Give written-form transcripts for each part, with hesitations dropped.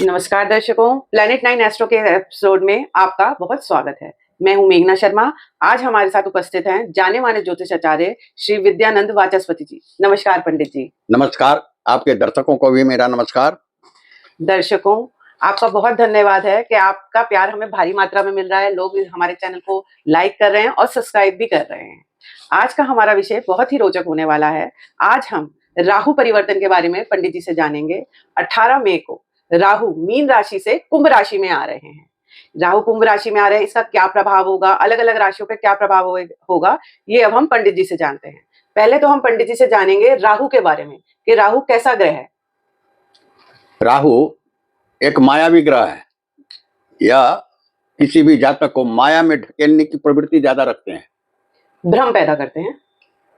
नमस्कार दर्शकों, planet 9 astro के एपिसोड में आपका बहुत स्वागत है। मैं हूं मेघना शर्मा। आज हमारे साथ उपस्थित हैं जाने माने ज्योतिष आचार्य श्री विद्यानंद वाचस्पति जी। नमस्कार पंडित जी। नमस्कार, आपके दर्शकों को भी मेरा नमस्कार। दर्शकों, आपका बहुत धन्यवाद है कि आपका प्यार हमें भारी मात्रा में मिल रहा है। लोग हमारे चैनल को लाइक कर रहे हैं और सब्सक्राइब भी कर रहे हैं। आज का हमारा विषय बहुत ही रोचक होने वाला है। आज हम राहु परिवर्तन के बारे में पंडित जी से जानेंगे। 18 मई को राहु मीन राशि से कुंभ राशि में आ रहे हैं। राहु कुंभ राशि में आ रहे हैं, इसका क्या प्रभाव होगा, अलग अलग राशियों पे क्या प्रभाव होगा, ये अब हम पंडित जी से जानते हैं। पहले तो हम पंडित जी से जानेंगे राहु के बारे में कि राहु कैसा ग्रह है। राहु एक मायावी ग्रह है, या किसी भी जातक को माया में ढकेलने की प्रवृत्ति ज्यादा रखते हैं, भ्रम पैदा करते हैं,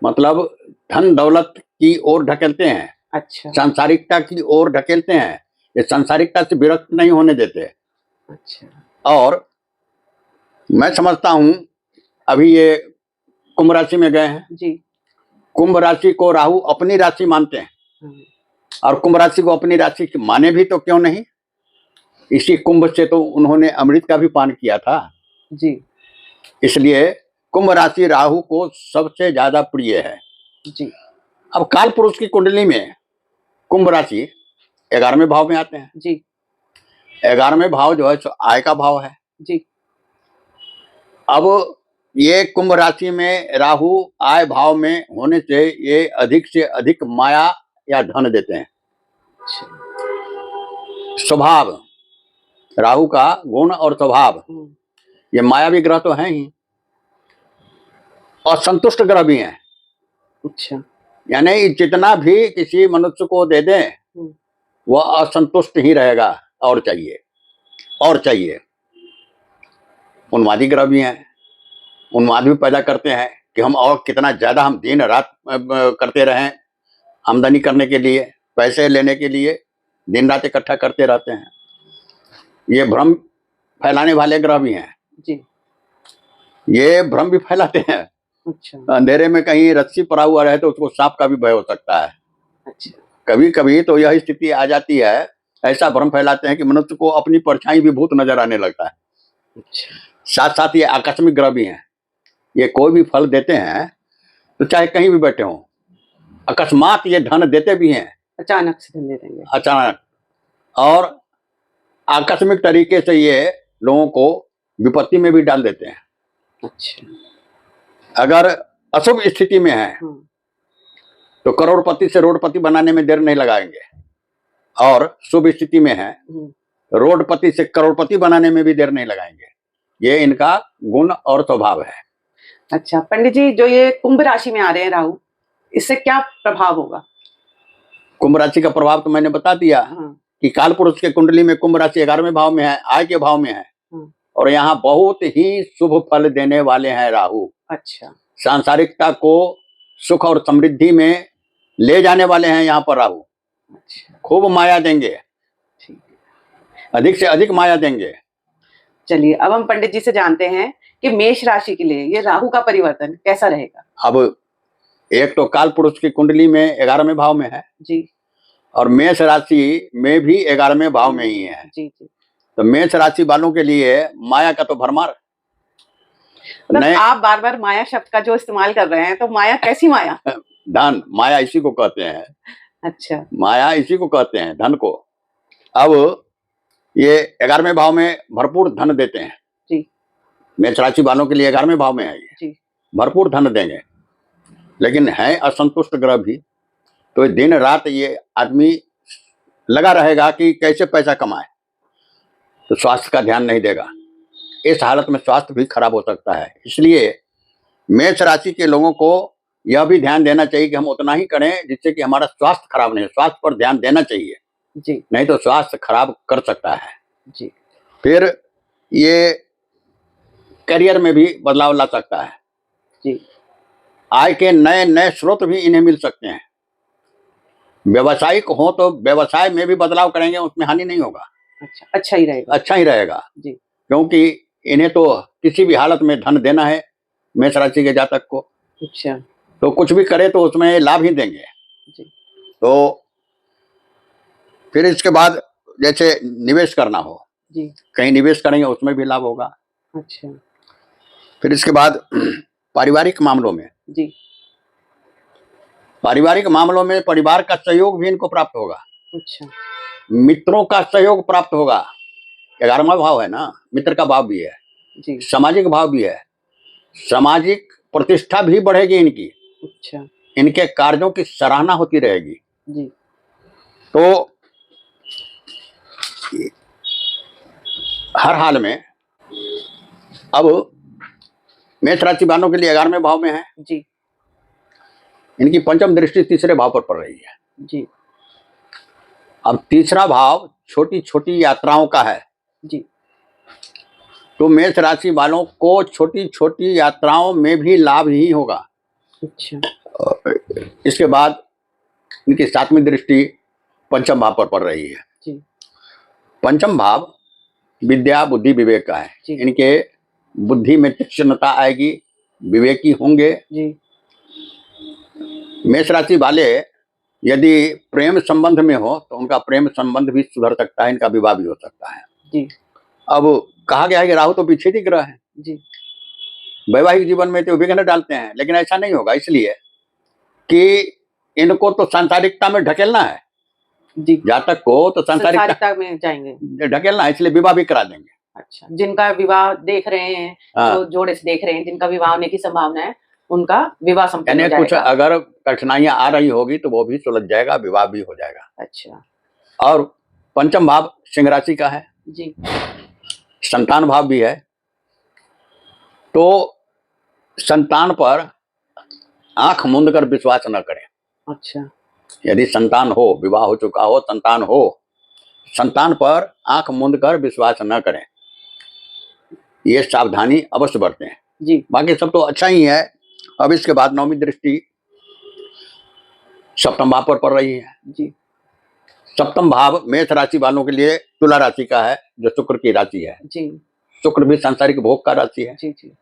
मतलब धन दौलत की ओर ढकेलते हैं। अच्छा, सांसारिकता की ओर ढकेलते हैं। ये सांसारिकता से विरक्त नहीं होने देते। अच्छा, और मैं समझता हूं अभी ये कुंभ राशि में गए हैं जी। कुंभ राशि को राहु अपनी राशि मानते हैं, और कुंभ राशि को अपनी राशि माने भी तो क्यों नहीं। इसी कुंभ से तो उन्होंने अमृत का भी पान किया था जी। इसलिए कुंभ राशि राहु को सबसे ज्यादा प्रिय है जी। अब काल पुरुष की कुंडली में कुंभ राशि 11वें भाव में आते हैं जी। 11वें भाव जो है सो आय का भाव है जी। अब ये कुंभ राशि में राहु आय भाव में होने से ये अधिक से अधिक माया या धन देते हैं। स्वभाव राहु का गुण और स्वभाव, ये मायावी ग्रह तो हैं ही, और संतुष्ट ग्रह भी हैं। अच्छा, यानी जितना भी किसी मनुष्य को दे दें वह असंतुष्ट ही रहेगा, और चाहिए और चाहिए। उन्मादी ग्रह भी हैं, उन्माद भी पैदा करते हैं कि हम और कितना ज्यादा हम दिन रात करते रहें, आमदनी करने के लिए, पैसे लेने के लिए दिन रात इकट्ठा करते रहते हैं। ये भ्रम फैलाने वाले ग्रह भी हैं जी। ये भ्रम भी फैलाते हैं। अच्छा, अंधेरे में कहीं रस्सी पड़ा हुआ रहे तो उसको सांप का भी भय हो सकता है। अच्छा, कभी कभी तो यह स्थिति आ जाती है, ऐसा भ्रम फैलाते हैं कि मनुष्य को अपनी परछाई भी भूत नजर आने लगता है। अच्छा, साथ साथ ये आकस्मिक ग्रह भी हैं, ये कोई भी फल देते हैं तो चाहे कहीं भी बैठे हों, अकस्मात ये धन देते भी हैं, अचानक से धन दे देंगे, अचानक, और आकस्मिक तरीके से ये लोगों को विपत्ति में भी डाल देते हैं। अच्छा, अगर अशुभ स्थिति में है तो करोड़पति से रोडपति बनाने में देर नहीं लगाएंगे, और शुभ स्थिति में है रोडपति से करोड़पति बनाने में भी देर नहीं लगाएंगे। ये इनका गुण और स्वभाव है। अच्छा पंडित जी, जो ये कुंभ राशि में आ रहे हैं राहु, इससे क्या प्रभाव होगा? कुंभ राशि का प्रभाव तो मैंने बता दिया कि काल पुरुष के कुंडली में कुंभ राशि 11वें भाव में है, आय के भाव में है, और यहाँ बहुत ही शुभ फल देने वाले हैं राहु। अच्छा, सांसारिकता को सुख और समृद्धि में ले जाने वाले हैं यहाँ पर राहु। अच्छा, खूब माया देंगे, अधिक से अधिक माया देंगे। चलिए अब हम पंडित जी से जानते हैं कि मेष राशि के लिए ये राहु का परिवर्तन कैसा रहेगा। अब एक तो काल पुरुष की कुंडली में 11वें भाव में है जी, और मेष राशि में भी 11वें भाव में ही है। जी जी। तो मेष राशि वालों के लिए माया का तो भरमार। मतलब आप बार बार माया शब्द का जो इस्तेमाल कर रहे हैं, तो माया कैसी माया? धन, माया इसी को कहते हैं। अच्छा, माया इसी को कहते हैं, धन को। अब ये 11वें भाव में भरपूर धन देते हैं जी। मेष राशि वालों के लिए 11वें भाव में है, ये जी। भरपूर धन देंगे, लेकिन है असंतुष्ट ग्रह भी। तो दिन रात ये आदमी लगा रहेगा कि कैसे पैसा कमाए, तो स्वास्थ्य का ध्यान नहीं देगा। इस हालत में स्वास्थ्य भी खराब हो सकता है। इसलिए मेष राशि के लोगों को यह भी ध्यान देना चाहिए कि हम उतना ही करें जिससे कि हमारा स्वास्थ्य खराब नहीं हो। स्वास्थ्य पर ध्यान देना चाहिए जी, नहीं तो स्वास्थ्य खराब कर सकता है जी। फिर ये करियर में भी बदलाव ला सकता है जी। आय के नए नए स्रोत भी इन्हें मिल सकते हैं। व्यवसायिक हो तो व्यवसाय में भी बदलाव करेंगे, उसमें हानि नहीं होगा। अच्छा, अच्छा ही रहेगा। अच्छा ही रहेगा जी, क्योंकि इन्हें तो किसी भी हालत में धन देना है मेष राशि के जातक को। अच्छा, तो कुछ भी करे तो उसमें लाभ ही देंगे जी। तो फिर इसके बाद जैसे निवेश करना हो, जी। कहीं निवेश करेंगे उसमें भी लाभ होगा। अच्छा। फिर इसके बाद पारिवारिक मामलों में, जी। पारिवारिक मामलों में परिवार का सहयोग भी इनको प्राप्त होगा, अच्छा। मित्रों का सहयोग प्राप्त होगा। 11वां भाव है ना, मित्र का भाव भी है, जी। सामाजिक भाव भी है, सामाजिक प्रतिष्ठा भी बढ़ेगी इनकी, अच्छा। इनके कार्यों की सराहना होती रहेगी। जी। तो हर हाल में अब मेष राशि वालों के लिए 11वें भाव में है, जी। इनकी पंचम दृष्टि तीसरे भाव पर पड़ रही है। जी। अब तीसरा भाव छोटी छोटी यात्राओं का है, जी। तो मेष राशि वालों को छोटी छोटी यात्राओं में भी लाभ ही होगा। अच्छा। इसके बाद इनकी 7वीं दृष्टि पंचम भाव पर पड़ रही है। जी। पंचम भाव विद्या बुद्धि विवेक का है, जी। इनके बुद्धि में तीक्ष्णता आएगी, विवेकी होंगे। जी। मेष राशि वाले यदि प्रेम संबंध में हो तो उनका प्रेम संबंध भी सुधर सकता है, इनका विवाह भी हो सकता है। जी। अब कहा गया है कि राहु तो विच्छेदी ग्रह है, जी। वैवाहिक जीवन में तो विघ्न डालते हैं, लेकिन ऐसा नहीं होगा, इसलिए कि इनको तो सांसारिकता में ढकेलना है। जी। जहाँ तक हो तो संसारिकता में जाएंगे। ढकेलना है, इसलिए विवाह भी करा देंगे। अच्छा, जिनका विवाह देख रहे हैं, हाँ। जो जोड़े से देख रहे हैं, जिनका विवाह होने की संभावना है, उनका विवाह संपन्न हो यानी कुछ जाएगा। अगर कठिनाइयां आ रही होगी तो वो भी सुलझ जाएगा, विवाह भी हो जाएगा। अच्छा। और पंचम भाव सिंह राशि का है, जी। संतान भाव भी है, तो संतान पर आंख मूंद कर विश्वास न करें। अच्छा। यदि संतान हो, विवाह हो चुका हो, संतान हो, संतान पर आंख मूंद कर विश्वास न करें, ये सावधानी अवश्य बरतें। जी। बाकी सब तो अच्छा ही है। अब इसके बाद 9वीं दृष्टि सप्तम भाव पर पड़ रही है। जी। सप्तम भाव मेष राशि वालों के लिए तुला राशि का है, जो शुक्र की राशि है। जी। शुक्र भी सांसारिक भोग का राशि है, जी। जी।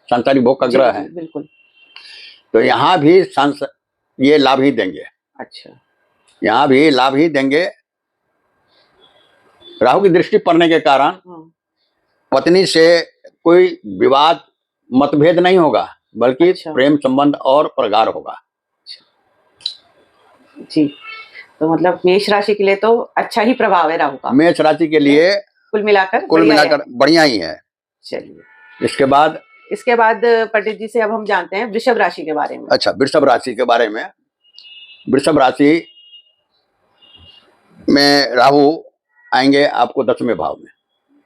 सांसारिक भोग का जी, ग्रह जी, है, बिल्कुल। तो यहाँ भी ये लाभ ही देंगे, अच्छा। यहाँ भी लाभ ही देंगे। राहु की दृष्टि पड़ने के कारण हाँ। पत्नी से कोई विवाद मतभेद नहीं होगा, बल्कि अच्छा। प्रेम संबंध और प्रगाढ़ होगा। जी, तो मतलब मेष राशि के लिए तो अच्छा ही प्रभाव है राहु का। मेष राशि के लिए कुल मिलाकर बढ़िया ही है। चलिए, इसके बाद पंडित जी से अब हम जानते हैं वृषभ राशि के बारे में। अच्छा, वृषभ राशि के बारे में। वृषभ राशि में राहु आएंगे आपको 10वें भाव में,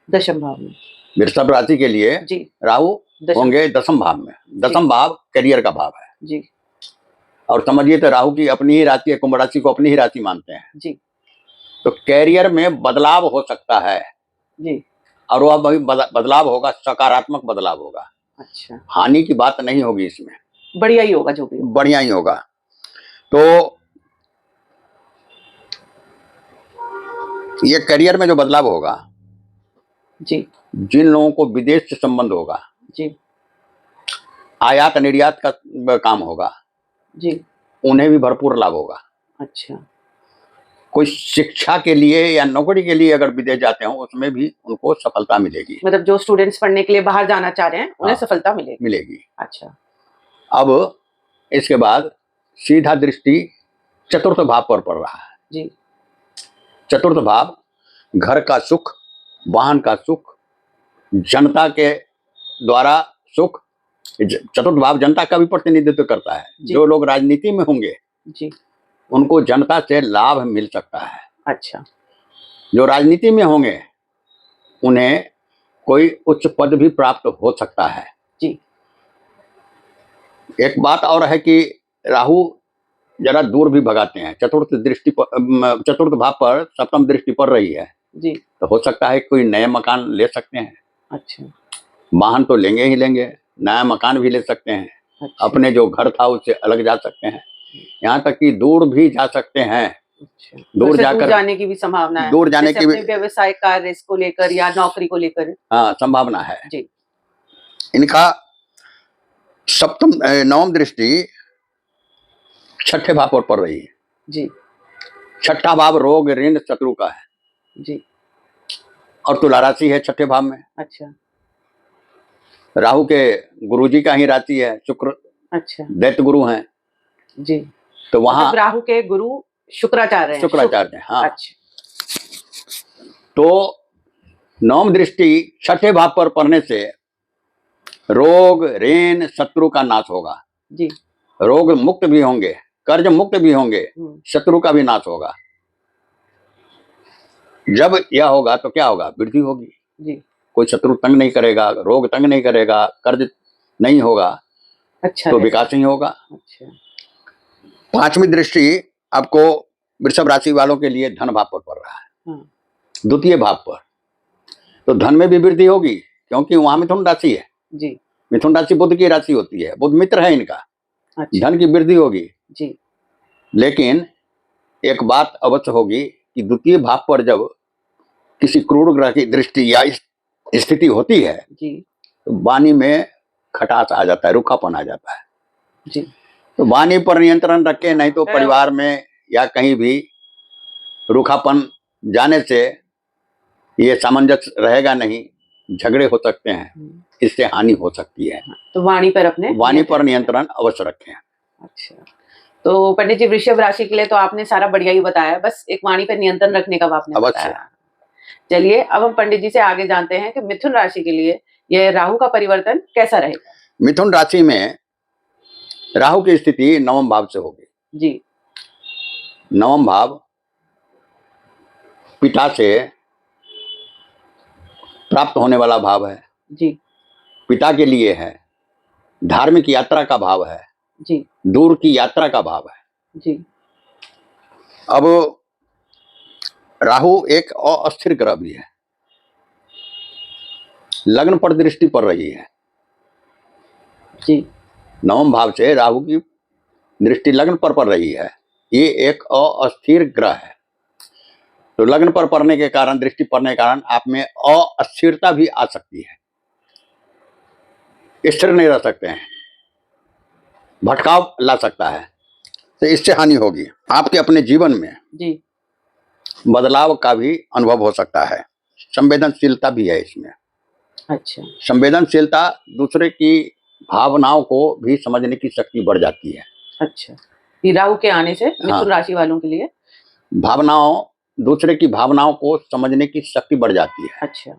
दशम भाव में। वृषभ राशि के लिए जी। राहु होंगे 10th भाव में। 10th भाव करियर का भाव है जी। और समझिए तो राहु की अपनी ही राशि है, कुंभ राशि को अपनी ही राशि मानते हैं जी। तो कैरियर में बदलाव हो सकता है जी। और वह बदलाव होगा, सकारात्मक बदलाव होगा। अच्छा, हानि की बात नहीं होगी, इसमें बढ़िया ही होगा, जो भी बढ़िया ही होगा। तो ये करियर में जो बदलाव होगा जी, जिन लोगों को विदेश से संबंध होगा, जी, आयात निर्यात का काम होगा, जी, उन्हें भी भरपूर लाभ होगा। अच्छा, कोई शिक्षा के लिए या नौकरी के लिए अगर विदेश जाते हो उसमें भी उनको सफलता मिलेगी। मतलब जो स्टूडेंट्स पढ़ने के लिए बाहर जाना चाह रहे हैं उन्हें सफलता मिलेगी। अच्छा। अब इसके बाद सीधा दृष्टि चतुर्थ भाव पर पड़ रहा है। जी। चतुर्थ भाव घर का सुख, वाहन का सुख, जनता के द्वारा सुख। चतुर्थ भाव जनता का भी प्रतिनिधित्व करता है। जो लोग राजनीति में होंगे जी, उनको जनता से लाभ मिल सकता है। अच्छा। जो राजनीति में होंगे उन्हें कोई उच्च पद भी प्राप्त हो सकता है। जी। एक बात और है कि राहु जरा दूर भी भगाते हैं। चतुर्थ भाव पर सप्तम दृष्टि पड़ रही है जी, तो हो सकता है कोई नए मकान ले सकते हैं। अच्छा। वाहन तो लेंगे ही लेंगे, नया मकान भी ले सकते हैं। अच्छा। अपने जो घर था उससे अलग जा सकते हैं, यहाँ तक कि दूर भी जा सकते हैं। अच्छा। दूर जाकर जाने की भी संभावना है, दूर जाने की भी व्यवसाय कार्य को लेकर या नौकरी को लेकर। हाँ, संभावना है जी। इनका नवम दृष्टि छठे भाव पर पड़ रही है। जी। छठा भाव रोग ऋण शत्रु का है। जी। और तुला राशि है छठे भाव में। अच्छा राहु के गुरुजी का ही राशि है शुक्र, अच्छा दैत्य गुरु हैं, जी। तो वहां मतलब राहु के गुरु शुक्राचार्य हैं। शुक्राचार्य हैं। हाँ, अच्छा तो नवम दृष्टि छठे भाव पर पड़ने से रोग ऋण शत्रु का नाश होगा। जी। रोग मुक्त भी होंगे, कर्ज मुक्त भी होंगे, शत्रु का भी नाश होगा। जब यह होगा तो क्या होगा, वृद्धि होगी जी। कोई शत्रु तंग नहीं करेगा, रोग तंग नहीं करेगा, कर्ज नहीं होगा। अच्छा तो विकास नहीं होगा। अच्छा पांचवी दृष्टि आपको वृषभ राशि वालों के लिए धन भाव पर पड़ रहा है। हाँ। द्वितीय भाव पर, तो धन में भी वृद्धि होगी क्योंकि वहां मिथुन राशि है जी। मिथुन राशि बुध की राशि होती है, बुध मित्र है इनका। अच्छा धन की वृद्धि होगी जी। लेकिन एक बात अवश्य होगी कि द्वितीय भाव पर जब किसी क्रूर ग्रह की दृष्टि या स्थिति होती है जी तो वाणी में खटास आ जाता है, रूखापन आ जाता है जी। तो वाणी पर नियंत्रण रखें, नहीं तो परिवार में या कहीं भी रूखापन जाने से ये सामंजस्य रहेगा नहीं, झगड़े हो सकते हैं, इससे हानि हो सकती है। तो वाणी पर नियंत्रण अवश्य रखें। अच्छा, तो पंडित जी वृषभ राशि के लिए तो आपने सारा बढ़िया ही बताया, बस एक वाणी पर नियंत्रण रखने का आपने बताया। चलिए अब हम पंडित जी से आगे जानते हैं कि मिथुन राशि के लिए यह राहु का परिवर्तन कैसा रहेगा। मिथुन राशि में राहु की स्थिति नवम भाव से होगी जी। नवम भाव पिता से प्राप्त होने वाला भाव है जी। पिता के लिए है, धार्मिक यात्रा का भाव है जी। दूर की यात्रा का भाव है जी। अब राहु एक अस्थिर ग्रह भी है, लग्न पर दृष्टि पड़ रही है जी। नवम भाव से राहु की दृष्टि लग्न पर पड़ रही है। ये एक अस्थिर ग्रह है, तो लग्न पर पड़ने के कारण, दृष्टि पड़ने के कारण आप में अस्थिरता भी आ सकती है, स्थिर नहीं रह सकते हैं, भटकाव ला सकता है, तो इससे हानि होगी। आपके अपने जीवन में जी। बदलाव का भी अनुभव हो सकता है, संवेदनशीलता भी है इसमें। अच्छा। संवेदनशीलता, दूसरे की भावनाओं को भी समझने की शक्ति बढ़ जाती है। अच्छा, ये राहु के आने से मिथुन राशि वालों के लिए दूसरे की भावनाओं को समझने की शक्ति बढ़ जाती है। अच्छा,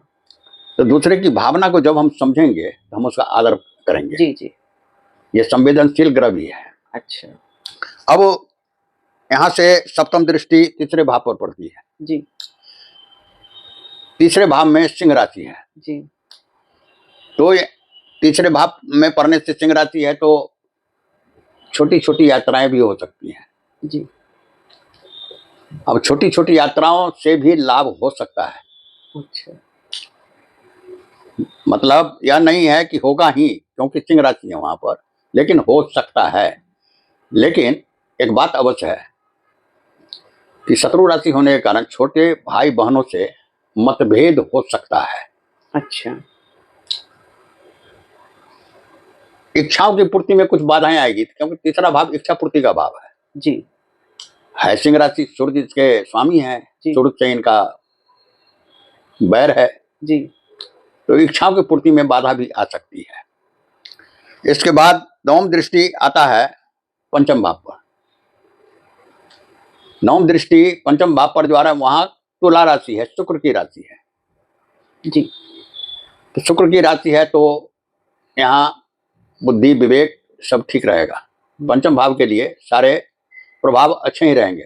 तो दूसरे की भावना को जब हम समझेंगे तो हम उसका आदर करेंगे। जी जी। ये संवेदनशील ग्रह भी है। अच्छा। अब यहाँ से सप्तम दृष्टि तीसरे भाव पर पड़ती है जी। तीसरे भाव में सिंह राशि है जी। तो तीसरे भाव में पड़ने से सिंह राशि है तो छोटी छोटी यात्राएं भी हो सकती हैं जी। अब छोटी छोटी यात्राओं से भी लाभ हो सकता है। अच्छा। मतलब यह नहीं है कि होगा ही, क्योंकि सिंह राशि है वहां पर, लेकिन हो सकता है। लेकिन एक बात अवश्य है कि शत्रु राशि होने के कारण छोटे भाई बहनों से मतभेद हो सकता है। अच्छा। इच्छाओं की पूर्ति में कुछ बाधाएं आएगी, क्योंकि तीसरा भाव इच्छा पूर्ति का भाव है जी। है सिंह राशि, सूर्य के स्वामी है, सूर्य से इनका बैर है जी। तो इच्छाओं की पूर्ति में बाधा भी आ सकती है। इसके बाद नवम दृष्टि आता है पंचम भाव पर। नवम दृष्टि पंचम भाव पर द्वारा वहां तुला राशि है, शुक्र की राशि है जी। तो शुक्र की राशि है तो यहाँ बुद्धि विवेक सब ठीक रहेगा। पंचम भाव के लिए सारे प्रभाव अच्छे ही रहेंगे,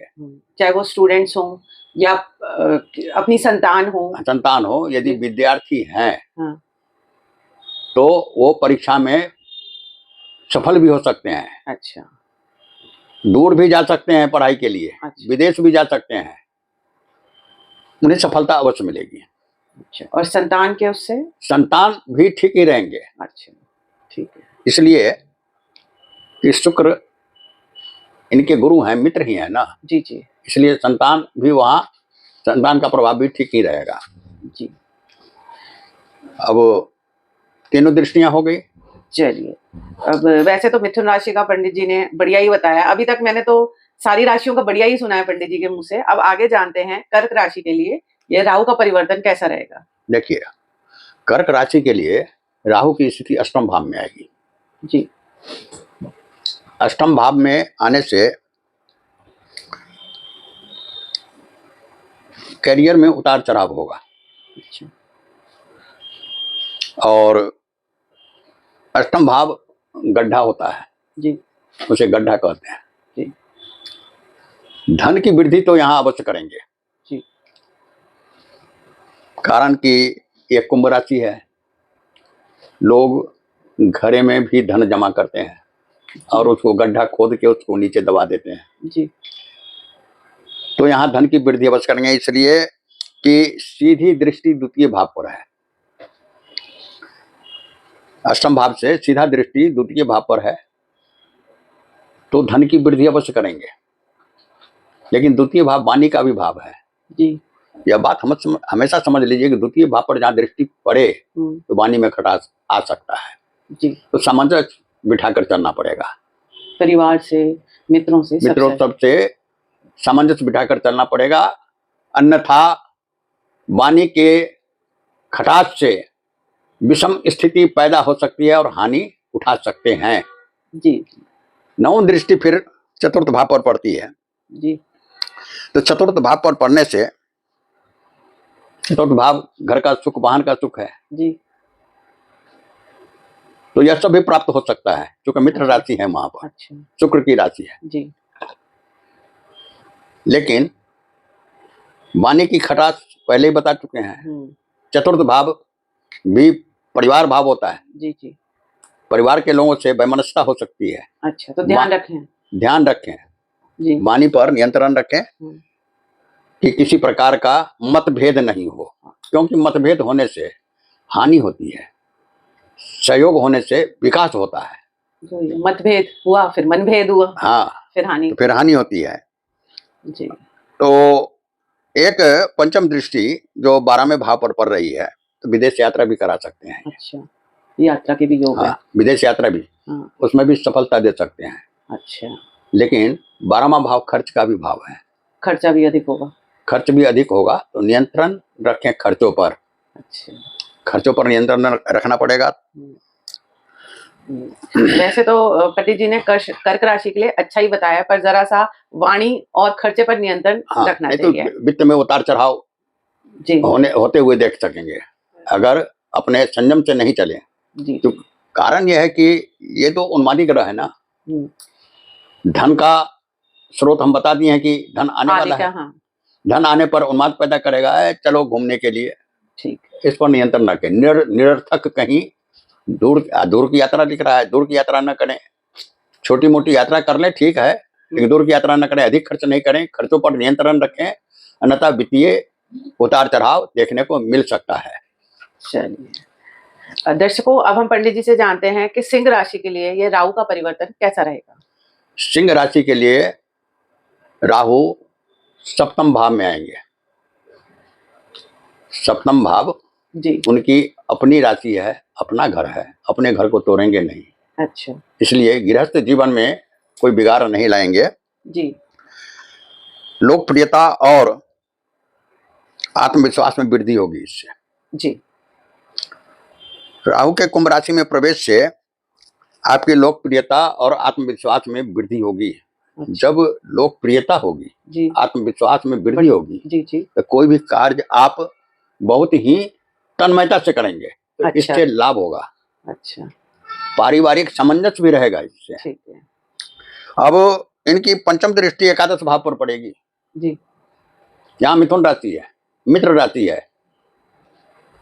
चाहे वो स्टूडेंट्स हो या अपनी संतान हो। यदि विद्यार्थी हैं हाँ। तो वो परीक्षा में सफल भी हो सकते हैं। अच्छा। दूर भी जा सकते हैं पढ़ाई के लिए। अच्छा। विदेश भी जा सकते हैं, उन्हें सफलता अवश्य मिलेगी। अच्छा, और संतान के उससे संतान भी ठीक ही रहेंगे। अच्छा, ठीक है। इसलिए कि शुक्र इनके गुरु हैं, मित्र ही है ना। जी जी। इसलिए संतान भी वहां, संतान का प्रभाव भी ठीक ही रहेगा जी। अब तीनों दृष्टियां हो गई। चलिए, अब वैसे तो मिथुन राशि का पंडित जी ने बढ़िया ही बताया, अभी तक मैंने तो सारी राशियों का बढ़िया ही सुना है पंडित जी के मुंह से। अब आगे जानते हैं कर्क राशि के लिए ये राहु का परिवर्तन कैसा रहेगा? देखिए, कर्क राशि के लिए राहु की स्थिति अष्टम भाव में आएगी जी। अष्टम भाव में आने से करियर में उतार चढ़ाव होगा। अच्छा। और अष्टम भाव गड्ढा होता है जी। उसे गड्ढा कहते हैं। जी। धन की वृद्धि तो यहाँ अवश्य करेंगे। जी। कारण कि ये कुंभ राशि है, लोग घरे में भी धन जमा करते हैं और उसको गड्ढा खोद के उसको नीचे दबा देते हैं। जी। तो यहाँ धन की वृद्धि अवश्य करेंगे, इसलिए कि सीधी दृष्टि द्वितीय भाव पर है। अष्टम भाव से सीधा दृष्टि द्वितीय भाव पर है तो धन की वृद्धि अवश्य करेंगे। लेकिन द्वितीय भाव वाणी का भी भाव है। जी। यह बात हमेशा समझ लीजिए कि द्वितीय भाव पर जहाँ दृष्टि पड़े तो वाणी में खटास आ सकता है। जी। तो सामंजस्य बिठाकर चलना पड़ेगा। परिवार से, मित्रों से, सबसे सामंजस्य बिठाकर चलना पड़ेगा, अन्यथा वाणी के खटास से विषम स्थिति पैदा हो सकती है और हानि उठा सकते हैं। जी। नवम दृष्टि फिर चतुर्थ भाव पर पड़ती है। जी। तो चतुर्थ भाव पर पड़ने से, चतुर्थ भाव घर का सुख, वाहन का सुख है। जी। तो यह सब भी प्राप्त हो सकता है क्योंकि मित्र राशि है वहां पर। अच्छा। शुक्र की राशि है। जी। लेकिन वाणी की खटास पहले ही बता चुके हैं। चतुर्थ भाव भी परिवार भाव होता है। जी। जी। परिवार के लोगों से वैमनस्यता हो सकती है। अच्छा, तो ध्यान रखें। ध्यान रखें, जी। वाणी पर नियंत्रण रखें कि किसी प्रकार का मतभेद नहीं हो, क्योंकि मतभेद होने से हानि होती है, सहयोग होने से विकास होता है। मतभेद हुआ फिर मनभेद हुआ। हाँ, फिर हानि। तो फिर हानि होती है। जी। तो एक पंचम दृष्टि जो 12वें भाव पर पड़ रही है तो विदेश यात्रा भी करा सकते हैं। अच्छा, यात्रा के भी योग है। विदेश यात्रा भी, उसमें भी सफलता दे सकते हैं। अच्छा। लेकिन 12वां भाव खर्च का भी भाव है। खर्चा भी अधिक होगा। खर्च भी अधिक होगा, तो नियंत्रण रखें खर्चों पर। अच्छा। खर्चों पर नियंत्रण रखना पड़ेगा। वैसे तो पंडित जी ने कर्क राशि के लिए अच्छा ही बताया, पर जरा सा वाणी और खर्चे पर नियंत्रण रखना चाहिए। तो वित्त में उतार चढ़ाव होते हुए देख सकेंगे अगर अपने संयम से नहीं चले। जी। तो कारण यह है कि ये तो उन्मादी ग्रह है ना। धन का स्रोत हम बता दिए हैं कि धन आने वाला है। धन आने पर उन्माद पैदा करेगा, चलो घूमने के लिए। ठीक, इस पर नियंत्रण रखें। निरर्थक कहीं दूर की यात्रा दिख रहा है, दूर की यात्रा न करें। छोटी मोटी यात्रा कर लें, ठीक है, लेकिन दूर की यात्रा न करें, अधिक खर्च नहीं करें, खर्चों पर नियंत्रण रखें, अन्यथा वित्तीय उतार चढ़ाव देखने को मिल सकता है। चलिए दर्शकों, अब हम पंडित जी से जानते हैं कि सिंह राशि के लिए ये राहु का परिवर्तन कैसा रहेगा। सिंह राशि के लिए राहु सप्तम भाव में आएंगे। सप्तम भाव जी उनकी अपनी राशि है, अपना घर है, अपने घर को तोड़ेंगे नहीं। अच्छा। इसलिए गृहस्थ जीवन में कोई बिगाड़ नहीं लाएंगे। जी। लोकप्रियता और आत्मविश्वास में वृद्धि होगी इससे। जी। राहु के कुंभ राशि में प्रवेश से आपकी लोकप्रियता और आत्मविश्वास में वृद्धि होगी। अच्छा। जब लोकप्रियता होगी जी, आत्मविश्वास में वृद्धि होगी जी जी, तो कोई भी कार्य आप बहुत ही तन्मयता से करेंगे। अच्छा। इससे लाभ होगा। अच्छा। पारिवारिक सामंजस्य भी रहेगा इससे। ठीक है। अब इनकी पंचम दृष्टि एकादश भाव पर पड़ेगी जी। यहाँ मिथुन राशि है, मित्र राशि है।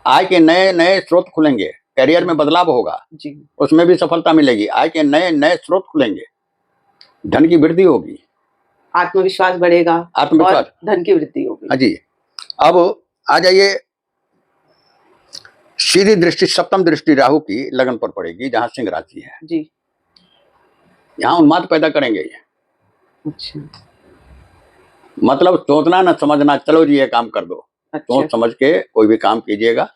आय के नए नए स्रोत खुलेंगे, करियर में बदलाव होगा जी, उसमें भी सफलता मिलेगी। आय के नए नए स्रोत खुलेंगे, धन की वृद्धि होगी, आत्मविश्वास बढ़ेगा, आत्मविश्वास, धन की वृद्धि होगी। हाँ जी। अब आ जाइए, सीधी दृष्टि सप्तम दृष्टि राहु की लगन पर पड़ेगी जहां सिंह राशि है जी। यहाँ उन्माद पैदा करेंगे ये। अच्छा। मतलब सोचना न समझना, चलो जी ये काम कर दो। अच्छा। सोच समझ के कोई भी काम कीजिएगा।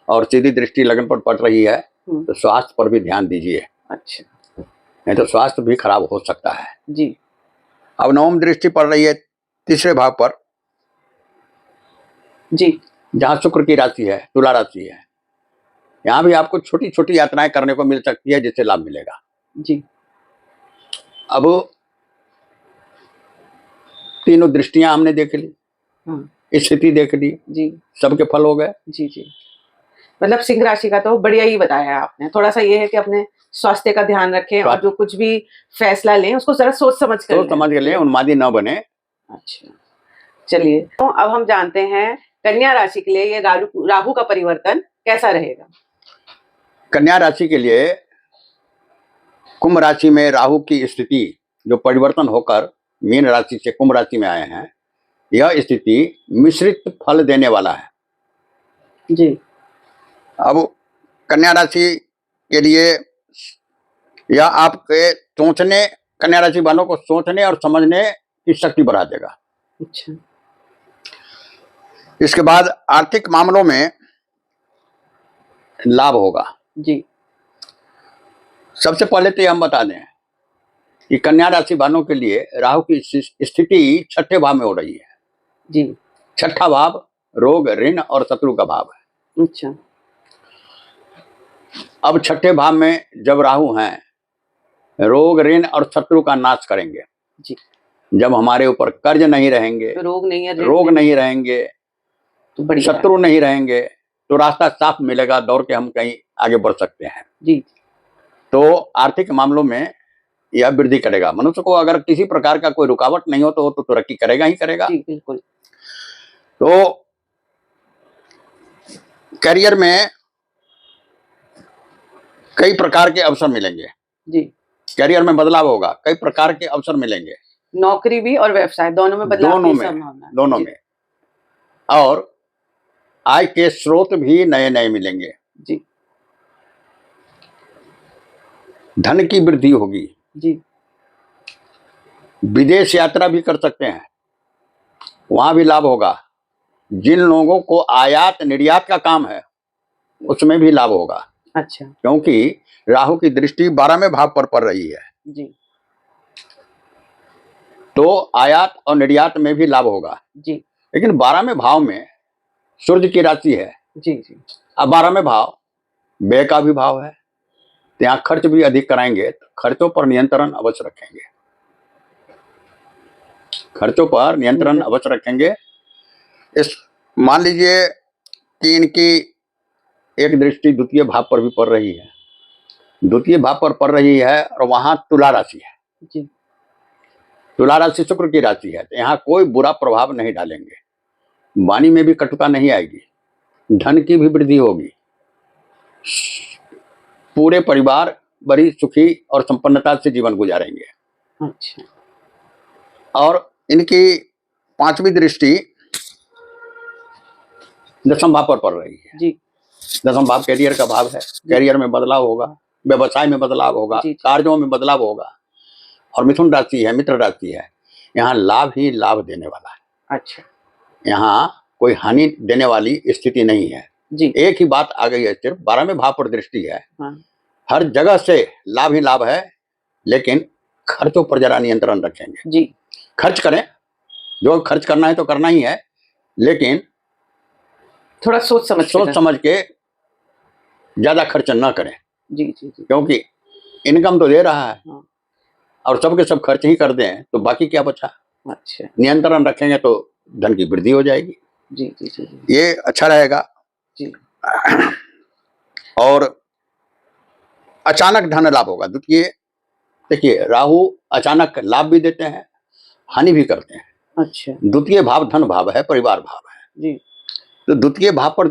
और सीधी दृष्टि लगन पर पड़ रही है तो स्वास्थ्य पर भी ध्यान दीजिए। अच्छा। नहीं तो स्वास्थ्य भी खराब हो सकता है जी। अब नवम दृष्टि पड़ रही है तीसरे भाव पर, जी जहाँ शुक्र की राशि है, तुला राशि है, यहाँ भी आपको छोटी छोटी यात्राएं करने को मिल सकती है जिससे लाभ मिलेगा। जी अब तीनों दृष्टियां हमने देख ली, हाँ स्थिति देख ली, जी सबके फल हो गए। जी जी। मतलब सिंह राशि का तो बढ़िया ही बताया है आपने। थोड़ा सा ये है कि अपने स्वास्थ्य का ध्यान रखें और जो कुछ भी फैसला लें उसको जरा सोच समझ कर सोच समझ के लें, उन्मादी न बने। अच्छा चलिए, तो अब हम जानते हैं कन्या राशि के लिए ये राहु का परिवर्तन कैसा रहेगा। कन्या राशि के लिए कुंभ राशि में राहु की स्थिति जो परिवर्तन होकर मीन राशि से कुंभ राशि में आए हैं, यह स्थिति मिश्रित फल देने वाला है। जी अब कन्या राशि के लिए यह आपके सोचने, कन्या राशि वालों को सोचने और समझने की शक्ति बढ़ा देगा। अच्छा इसके बाद आर्थिक मामलों में लाभ होगा। जी सबसे पहले तो हम बता दें कि कन्या राशि वालों के लिए राहु की स्थिति छठे भाव में हो रही है। जी छठा भाव रोग, ऋण और शत्रु का भाव है। अच्छा अब छठे भाव में जब राहु हैं, रोग, ऋण और शत्रु का नाश करेंगे। जी जब हमारे ऊपर कर्ज नहीं रहेंगे, रोग नहीं है, रोग नहीं रहेंगे, तो बढ़िया है। शत्रु नहीं रहेंगे, तो रास्ता साफ मिलेगा, दौड़ के हम कहीं आगे बढ़ सकते हैं। जी तो आर्थिक मामलों में यह वृद्धि करेगा। मनुष्य को अगर किसी प्रकार का कोई रुकावट नहीं हो तो वो तो तरक्की करेगा ही करेगा। जी बिल्कुल। तो करियर में कई प्रकार के अवसर मिलेंगे। जी करियर में बदलाव होगा, कई प्रकार के अवसर मिलेंगे, नौकरी भी और व्यवसाय दोनों में बदलाव दोनों की में, संभावना है। दोनों जी, में। और आय के स्रोत भी नए नए मिलेंगे। जी धन की वृद्धि होगी। जी विदेश यात्रा भी कर सकते हैं, वहां भी लाभ होगा। जिन लोगों को आयात निर्यात का काम है उसमें भी लाभ होगा, अच्छा क्योंकि राहु की दृष्टि 12वें भाव पर पड़ रही है। जी तो आयात और निर्यात में भी लाभ होगा। जी लेकिन 12वें भाव में सूर्य की राशि है। जी जी अब 12वें भाव व्यय का भी भाव है, तो यहाँ खर्च भी अधिक कराएंगे, तो खर्चों पर नियंत्रण अवश्य रखेंगे। खर्चों पर नियंत्रण अवश्य रखेंगे। इस मान लीजिए कि इनकी एक दृष्टि द्वितीय भाव पर भी पड़ रही है, द्वितीय भाव पर पड़ रही है और वहां तुला राशि है। जी तुला राशि शुक्र की राशि है, तो यहाँ कोई बुरा प्रभाव नहीं डालेंगे। वाणी में भी कटुता नहीं आएगी, धन की भी वृद्धि होगी, पूरे परिवार बड़ी सुखी और संपन्नता से जीवन गुजारेंगे। अच्छा और इनकी 5वीं दृष्टि 10वें भाव पर पड़ रही है। जी 10वां भाव कैरियर का भाव है। कैरियर में बदलाव होगा, व्यवसाय में बदलाव होगा, जी। कार्यों में बदलाव होगा। और मिथुन राशि है, मित्र राशि है, यहाँ लाभ ही लाभ देने वाला है। अच्छा यहाँ कोई हानि देने वाली स्थिति नहीं है। जी एक ही बात आ गई है, सिर्फ 12वें भाव पर दृष्टि है। हाँ हर जगह से लाभ ही लाभ है, लेकिन खर्चों पर जरा नियंत्रण रखेंगे। जी खर्च करें, जो खर्च करना है तो करना ही है, लेकिन थोड़ा सोच समझ के ज्यादा खर्च न करें। जी जी जी क्योंकि इनकम तो दे रहा है हाँ। और सबके सब खर्च ही कर दें तो बाकी क्या बचा। अच्छा नियंत्रण रखेंगे तो धन की वृद्धि हो जाएगी। जी जी जी जी ये अच्छा रहेगा। जी और अचानक धन लाभ होगा। द्वितीय, देखिए राहु अचानक लाभ भी देते हैं, हानि भी करते हैं। अच्छा द्वितीय भाव धन भाव है, परिवार भाव है। जी तो द्वितीय भाव पर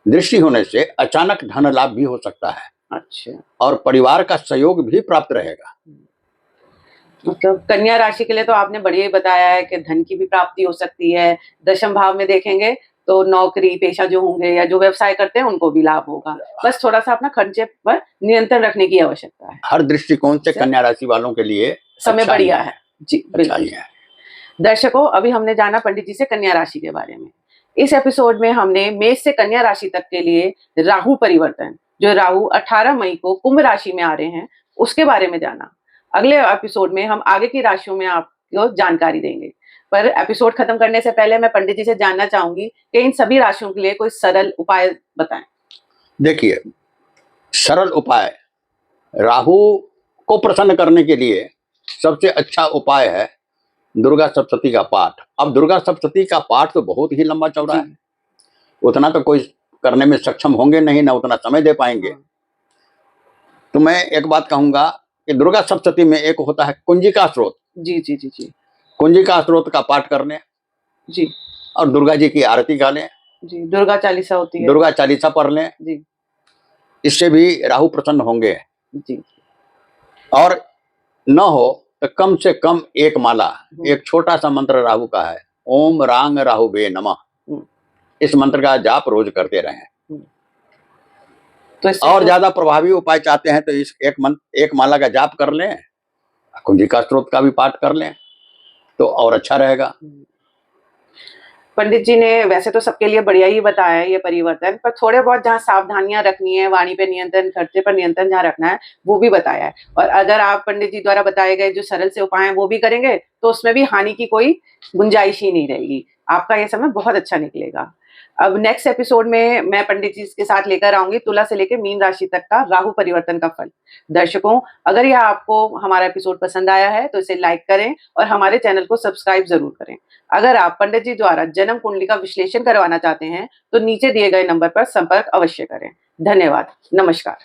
दृष्टि होने से अचानक धन लाभ भी हो सकता है अच्छा। और परिवार का सहयोग भी प्राप्त रहेगा। मतलब कन्या राशि के लिए तो आपने बढ़िया ही बताया है कि धन की भी प्राप्ति हो सकती है। 10वें भाव में देखेंगे तो नौकरी पेशा जो होंगे या जो व्यवसाय करते हैं उनको भी लाभ होगा। बस थोड़ा सा अपना खर्चे पर नियंत्रण रखने की आवश्यकता है। हर दृष्टिकोण से कन्या राशि वालों के लिए समय अच्छा बढ़िया है। जी अच्छा बिल्कुल। ही है। दर्शकों, अभी हमने जाना पंडित जी से कन्या राशि के बारे में। इस एपिसोड में हमने मेष से कन्या राशि तक के लिए राहु परिवर्तन, जो राहु 18 मई को कुंभ राशि में आ रहे हैं, उसके बारे में जाना। अगले एपिसोड में हम आगे की राशियों में आपको जानकारी देंगे। पर एपिसोड खत्म करने से पहले मैं पंडित जी से जानना चाहूंगी कि इन सभी राशियों के लिए कोई सरल उपाय बताएं। देखिए, सरल उपाय, राहु को प्रसन्न करने के लिए सबसे अच्छा उपाय है दुर्गा सप्तशती का पाठ। अब दुर्गा सप्तशती का पाठ तो बहुत ही लंबा चौड़ा है, उतना तो कोई करने में सक्षम होंगे नहीं, ना उतना समय दे पाएंगे। तो मैं एक बात कहूंगा कि दुर्गा सप्तशती में एक होता है कुंजिका स्त्रोत। जी जी जी जी कुंजिका स्त्रोत का पाठ कर लें जी और दुर्गा जी की आरती गा लें, जी। दुर्गा चालीसा होती है। दुर्गा चालीसा पढ़ लें, जी इससे भी राहु प्रसन्न होंगे। जी। और न हो तो कम से कम एक माला, एक छोटा सा मंत्र राहु का है, ओम रांग राहुवे नमः। इस मंत्र का जाप रोज करते रहें। तो और ज्यादा प्रभावी उपाय चाहते हैं तो इस एक माला का जाप कर लें, कुंजिका स्त्रोत का भी पाठ कर लें, तो और अच्छा रहेगा। पंडित जी ने वैसे तो सबके लिए बढ़िया ही बताया है ये परिवर्तन, पर थोड़े बहुत जहाँ सावधानियां रखनी है, वाणी पे नियंत्रण, खर्चे पर नियंत्रण जहाँ रखना है, वो भी बताया है। और अगर आप पंडित जी द्वारा बताए गए जो सरल से उपाय हैं वो भी करेंगे तो उसमें भी हानि की कोई गुंजाइश ही नहीं रहेगी। आपका ये समय बहुत अच्छा निकलेगा। अब नेक्स्ट एपिसोड में मैं पंडित जी के साथ लेकर आऊंगी तुला से लेकर मीन राशि तक का राहु परिवर्तन का फल। दर्शकों, अगर यह आपको हमारा एपिसोड पसंद आया है तो इसे लाइक करें और हमारे चैनल को सब्सक्राइब जरूर करें। अगर आप पंडित जी द्वारा जन्म कुंडली का विश्लेषण करवाना चाहते हैं तो नीचे दिए गए नंबर पर संपर्क अवश्य करें। धन्यवाद। नमस्कार।